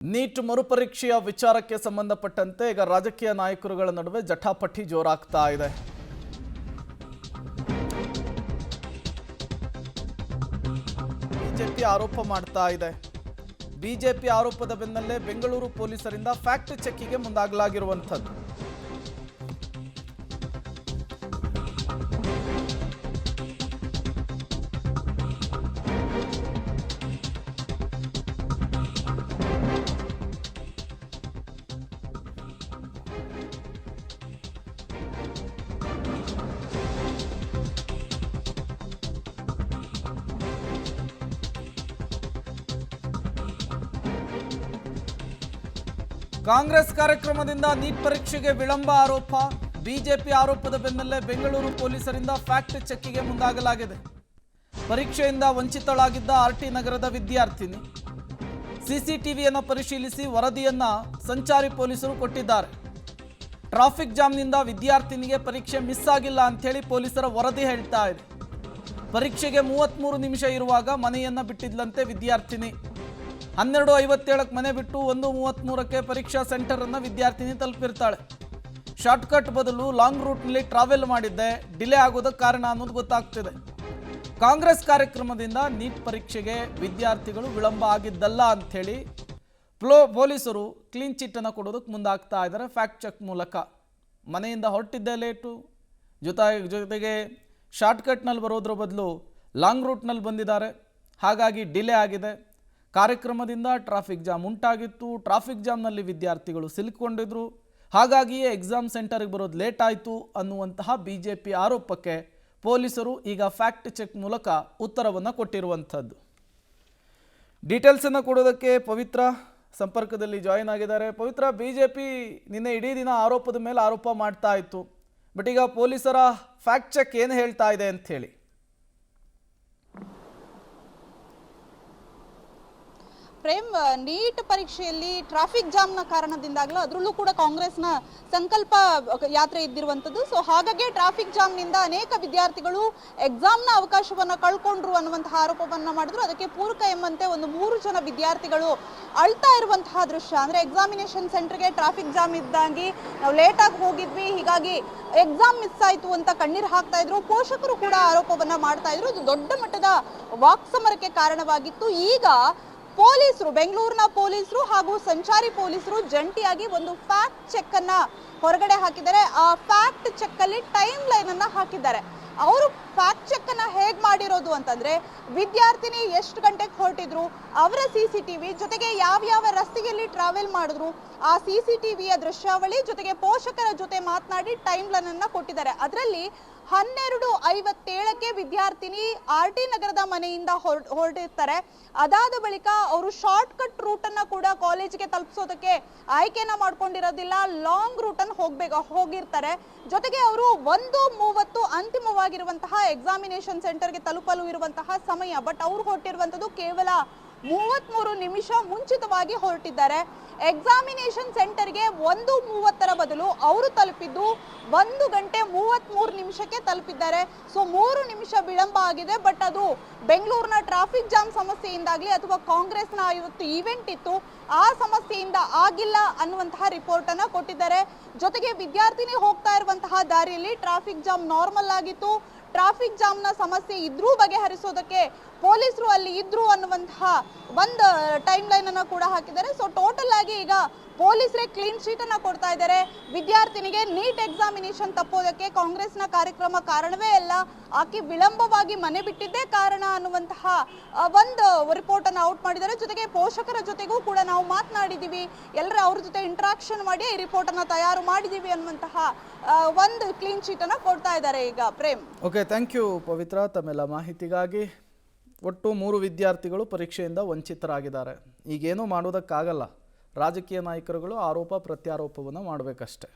Neat ಮರುಪರೀಕ್ಷೆಯ ವಿಚಾರಕ್ಕೆ ಸಂಬಂಧಪಟ್ಟಂತೆ ಈಗ ರಾಜಕೀಯ ನಾಯಕರುಗಳ ನಡುವೆ ಜಟಾಪಟಿ ಜೋರಾಗ್ತಾ ಇದೆ. ಬಿಜೆಪಿ ಆರೋಪ ಮಾಡ್ತಾ ಇದೆ. ಬಿಜೆಪಿ ಆರೋಪದ ಬೆನ್ನಲ್ಲೇ ಬೆಂಗಳೂರು ಪೊಲೀಸರಿಂದ ಫ್ಯಾಕ್ಟ್ ಚೆಕ್ಕಿಗೆ ಮುಂದಾಗಲಾಗಿರುವಂಥದ್ದು. ಕಾಂಗ್ರೆಸ್ ಕಾರ್ಯಕ್ರಮದಿಂದ ನೀಟ್ ಪರೀಕ್ಷೆಗೆ ವಿಳಂಬ ಆರೋಪ. ಬಿಜೆಪಿ ಆರೋಪದ ಬೆನ್ನಲ್ಲೇ ಬೆಂಗಳೂರು ಪೊಲೀಸರಿಂದ ಫ್ಯಾಕ್ಟ್ ಚೆಕ್ಕಿಗೆ ಮುಂದಾಗಲಾಗಿದೆ. ಪರೀಕ್ಷೆಯಿಂದ ವಂಚಿತಳಾಗಿದ್ದ ಆರ್ಟಿ ನಗರದ ವಿದ್ಯಾರ್ಥಿನಿ ಸಿಸಿಟಿವಿಯನ್ನು ಪರಿಶೀಲಿಸಿ ವರದಿಯನ್ನ ಸಂಚಾರಿ ಪೊಲೀಸರು ಕೊಟ್ಟಿದ್ದಾರೆ. ಟ್ರಾಫಿಕ್ ಜಾಮ್ನಿಂದ ವಿದ್ಯಾರ್ಥಿನಿಗೆ ಪರೀಕ್ಷೆ ಮಿಸ್ ಆಗಿಲ್ಲ ಅಂಥೇಳಿ ಪೊಲೀಸರ ವರದಿ ಹೇಳ್ತಾ ಇದೆ. ಪರೀಕ್ಷೆಗೆ 33 ನಿಮಿಷ ಇರುವಾಗ ಮನೆಯನ್ನ ಬಿಟ್ಟಿದ್ಲಂತೆ ವಿದ್ಯಾರ್ಥಿನಿ. 12:57ಕ್ಕೆ ಮನೆ ಬಿಟ್ಟು 1:33ಕ್ಕೆ ಪರೀಕ್ಷಾ ಸೆಂಟರ್ ಅನ್ನು ವಿದ್ಯಾರ್ಥಿನಿ ತಲುಪಿರ್ತಾಳೆ. ಶಾರ್ಟ್ಕಟ್ ಬದಲು ಲಾಂಗ್ ರೂಟ್ನಲ್ಲಿ ಟ್ರಾವೆಲ್ ಮಾಡಿದ್ದೆ ಡಿಲೇ ಆಗೋದಕ್ಕೆ ಕಾರಣ ಅನ್ನೋದು ಗೊತ್ತಾಗ್ತಿದೆ. ಕಾಂಗ್ರೆಸ್ ಕಾರ್ಯಕ್ರಮದಿಂದ ನೀಟ್ ಪರೀಕ್ಷೆಗೆ ವಿದ್ಯಾರ್ಥಿಗಳು ವಿಳಂಬ ಆಗಿದ್ದಲ್ಲ ಅಂಥೇಳಿ ಪೊಲೀಸರು ಕ್ಲೀನ್ ಚಿಟ್ ಅನ್ನು ಕೊಡೋದಕ್ಕೆ ಮುಂದಾಗ್ತಾ ಇದ್ದಾರೆ. ಫ್ಯಾಕ್ಟ್ ಚೆಕ್ ಮೂಲಕ ಮನೆಯಿಂದ ಹೊರಟಿದ್ದೆ ಲೇಟು, ಜೊತೆಗೆ ಶಾರ್ಟ್ಕಟ್ನಲ್ಲಿ ಬರೋದ್ರ ಬದಲು ಲಾಂಗ್ ರೂಟ್ನಲ್ಲಿ ಬಂದಿದ್ದಾರೆ, ಹಾಗಾಗಿ ಡಿಲೇ ಆಗಿದೆ. ಕಾರ್ಯಕ್ರಮದಿಂದ ಟ್ರಾಫಿಕ್ ಜಾಮ್ ಉಂಟಾಗಿತ್ತು. ಟ್ರಾಫಿಕ್ ಜಾಮ್ನಲ್ಲಿ ವಿದ್ಯಾರ್ಥಿಗಳು ಸಿಲುಕೊಂಡಿದ್ರು, ಹಾಗಾಗಿಯೇ ಎಕ್ಸಾಮ್ ಸೆಂಟರ್ಗೆ ಬರೋದು ಲೇಟ್ ಆಯಿತು ಅನ್ನುವಂತಹ ಬಿಜೆಪಿ ಆರೋಪಕ್ಕೆ ಪೊಲೀಸರು ಈಗ ಫ್ಯಾಕ್ಟ್ ಚೆಕ್ ಮೂಲಕ ಉತ್ತರವನ್ನು ಕೊಟ್ಟಿರುವಂಥದ್ದು. ಡೀಟೇಲ್ಸನ್ನು ಕೊಡೋದಕ್ಕೆ ಪವಿತ್ರ ಸಂಪರ್ಕದಲ್ಲಿ ಜಾಯಿನ್ ಆಗಿದ್ದಾರೆ. ಪವಿತ್ರ, ಬಿಜೆಪಿ ನಿನ್ನೆ ಇಡೀ ದಿನ ಆರೋಪದ ಮೇಲೆ ಆರೋಪ ಮಾಡ್ತಾ ಇತ್ತು, ಬಟ್ ಈಗ ಪೊಲೀಸರ ಫ್ಯಾಕ್ಟ್ ಚೆಕ್ ಏನು ಹೇಳ್ತಾ ಇದೆ ಅಂತ ಹೇಳಿ. ಪ್ರೇಮ್, ನೀಟ್ ಪರೀಕ್ಷೆಯಲ್ಲಿ ಟ್ರಾಫಿಕ್ ಜಾಮ್ನ ಕಾರಣದಿಂದಾಗಲೂ ಅದರಲ್ಲೂ ಕೂಡ ಕಾಂಗ್ರೆಸ್ನ ಸಂಕಲ್ಪ ಯಾತ್ರೆ ಇದ್ದಿರುವಂಥದ್ದು. ಸೊ ಹಾಗಾಗಿ ಟ್ರಾಫಿಕ್ ಜಾಮ್ನಿಂದ ಅನೇಕ ವಿದ್ಯಾರ್ಥಿಗಳು ಎಕ್ಸಾಮ್ನ ಅವಕಾಶವನ್ನು ಕಳ್ಕೊಂಡ್ರು ಅನ್ನುವಂತಹ ಆರೋಪವನ್ನು ಮಾಡಿದ್ರು. ಅದಕ್ಕೆ ಪೂರಕ ಎಂಬಂತೆ ಒಂದು 3 ಜನ ವಿದ್ಯಾರ್ಥಿಗಳು ಅಳ್ತಾ ಇರುವಂತಹ ದೃಶ್ಯ. ಅಂದರೆ ಎಕ್ಸಾಮಿನೇಷನ್ ಸೆಂಟರ್ಗೆ ಟ್ರಾಫಿಕ್ ಜಾಮ್ ಇದ್ದಂಗೆ ನಾವು ಲೇಟಾಗಿ ಹೋಗಿದ್ವಿ, ಹೀಗಾಗಿ ಎಕ್ಸಾಮ್ ಮಿಸ್ ಆಯಿತು ಅಂತ ಕಣ್ಣೀರು ಹಾಕ್ತಾ ಇದ್ರು. ಪೋಷಕರು ಕೂಡ ಆರೋಪವನ್ನು ಮಾಡ್ತಾ ಇದ್ರು. ಇದು ದೊಡ್ಡ ಮಟ್ಟದ ವಾಕ್ಸಮರಕ್ಕೆ ಕಾರಣವಾಗಿತ್ತು. ಈಗ ಪೊಲೀಸರು, ಬೆಂಗಳೂರಿನ ಪೊಲೀಸರು ಹಾಗೂ ಸಂಚಾರಿ ಪೊಲೀಸರು ಜಂಟಿಯಾಗಿ ಒಂದು ಫ್ಯಾಕ್ಟ್ ಚೆಕ್ ಅನ್ನ ಹೊರಗಡೆ ಹಾಕಿದ್ದಾರೆ. ಆ ಫ್ಯಾಕ್ಟ್ ಚೆಕ್ ಅಲ್ಲಿ ಟೈಮ್ ಲೈನ್ ಅನ್ನ ಹಾಕಿದ್ದಾರೆ. ಅವರು ಫ್ಯಾಕ್ಟ್ ಚೆಕ್ ಅನ್ನ ಹೇಗ್ ಮಾಡಿರೋದು ಅಂತಂದ್ರೆ, ವಿದ್ಯಾರ್ಥಿನಿ ಎಷ್ಟು ಗಂಟೆಗೆ ಹೊರಟಿದ್ರು, ಅವರ ಸಿಸಿಟಿವಿ ಜೊತೆಗೆ ಯಾವ ರಸ್ತೆಯಲ್ಲಿ ಟ್ರಾವೆಲ್ ಮಾಡಿದ್ರು, ಆ ಸಿಸಿಟಿವಿಯ ದೃಶ್ಯಾವಳಿ ಜೊತೆಗೆ ಪೋಷಕರ ಜೊತೆ ಮಾತನಾಡಿ ಟೈಮ್ ಲೈನ್ ಅನ್ನ ಕೊಟ್ಟಿದ್ದಾರೆ. ಅದರಲ್ಲಿ 12:57ಕ್ಕೆ ವಿದ್ಯಾರ್ಥಿನಿ ಆರ್ಟಿ ನಗರದ ಮನೆಯಿಂದ ಹೊರಟಿರ್ತಾರೆ. ಅದಾದ ಬಳಿಕ ಅವರು ಶಾರ್ಟ್ ಕಟ್ ರೂಟ್ ಅನ್ನ ಕೂಡ ಕಾಲೇಜಿಗೆ ತಲುಪಿಸೋದಕ್ಕೆ ಆಯ್ಕೆನ ಮಾಡ್ಕೊಂಡಿರೋದಿಲ್ಲ, ಲಾಂಗ್ ರೂಟ್ ಅನ್ನು ಹೋಗಿರ್ತಾರೆ. ಜೊತೆಗೆ ಅವರು 1:30 ಅಂತಿಮವಾಗಿರುವಂತಹ ಎಕ್ಸಾಮಿನೇಷನ್ ಸೆಂಟರ್ಗೆ ತಲುಪಲು ಇರುವಂತಹ ಸಮಯ. ಬಟ್ ಅವ್ರು ಹೊರಟಿರುವಂತದ್ದು ಕೇವಲ 33 ನಿಮಿಷ ಮುಂಚಿತವಾಗಿ ಹೊರಟಿದ್ದಾರೆ. ಎಕ್ಸಾಮಿನೇಷನ್ ಸೆಂಟರ್ಗೆ 1:30 ಬದಲು ಅವರು ತಲುಪಿದ್ದು 1 ಗಂಟೆ 33 ನಿಮಿಷಕ್ಕೆ ತಲುಪಿದ್ದಾರೆ. ಸೊ 3 ನಿಮಿಷ ವಿಳಂಬ ಆಗಿದೆ. ಬಟ್ ಅದು ಬೆಂಗಳೂರಿನ ಟ್ರಾಫಿಕ್ ಜಾಮ್ ಸಮಸ್ಯೆಯಿಂದಾಗ್ಲಿ ಅಥವಾ ಕಾಂಗ್ರೆಸ್ನ ಇವತ್ತು ಈವೆಂಟ್ ಇತ್ತು ಆ ಸಮಸ್ಯೆಯಿಂದ ಆಗಿಲ್ಲ ಅನ್ನುವಂತಹ ರಿಪೋರ್ಟ್ ಅನ್ನ ಕೊಟ್ಟಿದ್ದಾರೆ. ಜೊತೆಗೆ ವಿದ್ಯಾರ್ಥಿನಿ ಹೋಗ್ತಾ ಇರುವಂತಹ ದಾರಿಯಲ್ಲಿ ಟ್ರಾಫಿಕ್ ಜಾಮ್ ನಾರ್ಮಲ್ ಆಗಿತ್ತು. ಟ್ರಾಫಿಕ್ ಜಾಮ್ನ ಸಮಸ್ಯೆ ಇದ್ರೂ ಬಗೆಹರಿಸೋದಕ್ಕೆ ಪೊಲೀಸರು ಅಲ್ಲಿ ಇದ್ರು ಅನ್ನುವಂತಹ ಒಂದು ಟೈಮ್ ಲೈನ್ ಅನ್ನ ಕೂಡ ಹಾಕಿದ್ದಾರೆ. ಸೊ ಟೋಟಲ್ ಆಗಿ ಈಗ ಪೊಲೀಸರೇ ಕ್ಲೀನ್ ಶೀಟ್ ಅನ್ನ ಕೊಡ್ತಾ ಇದ್ದಾರೆ. ವಿದ್ಯಾರ್ಥಿನಿಗೆ ನೀಟ್ ಎಕ್ಸಾಮಿನೇಷನ್ ತಪ್ಪೋದಕ್ಕೆ ಕಾಂಗ್ರೆಸ್ನ ಕಾರ್ಯಕ್ರಮ ಕಾರಣವೇ ಅಲ್ಲ, ಆಕೆ ವಿಳಂಬವಾಗಿ ಮನೆ ಬಿಟ್ಟಿದ್ದೇ ಕಾರಣ ಅನ್ನುವಂತಹ ಒಂದು ರಿಪೋರ್ಟ್ ಅನ್ನು ಔಟ್ ಮಾಡಿದ್ದಾರೆ. ಜೊತೆಗೆ ಪೋಷಕರ ಜೊತೆಗೂ ಕೂಡ ನಾವು ಮಾತನಾಡಿದೀವಿ, ಎಲ್ಲರ ಅವ್ರ ಜೊತೆ ಇಂಟ್ರಾಕ್ಷನ್ ಮಾಡಿ ಈ ರಿಪೋರ್ಟ್ ಅನ್ನ ತಯಾರು ಮಾಡಿದೀವಿ ಅನ್ನುವಂತಹ ಒಂದು ಕ್ಲೀನ್ ಶೀಟ್ ಅನ್ನ ಕೊಡ್ತಾ ಇದ್ದಾರೆ ಈಗ. ಪ್ರೇಮ್, ಓಕೆ, ಥ್ಯಾಂಕ್ ಯು ಪವಿತ್ರ ತಮ್ಮೆಲ್ಲ ಮಾಹಿತಿಗಾಗಿ. ಒಟ್ಟು 3 ವಿದ್ಯಾರ್ಥಿಗಳು ಪರೀಕ್ಷೆಯಿಂದ ವಂಚಿತರಾಗಿದ್ದಾರೆ. ಈಗೇನೂ ಮಾಡೋದಕ್ಕಾಗಲ್ಲ, ರಾಜಕೀಯ ನಾಯಕರುಗಳು ಆರೋಪ ಪ್ರತ್ಯಾರೋಪವನ್ನು ಮಾಡಬೇಕಷ್ಟೆ.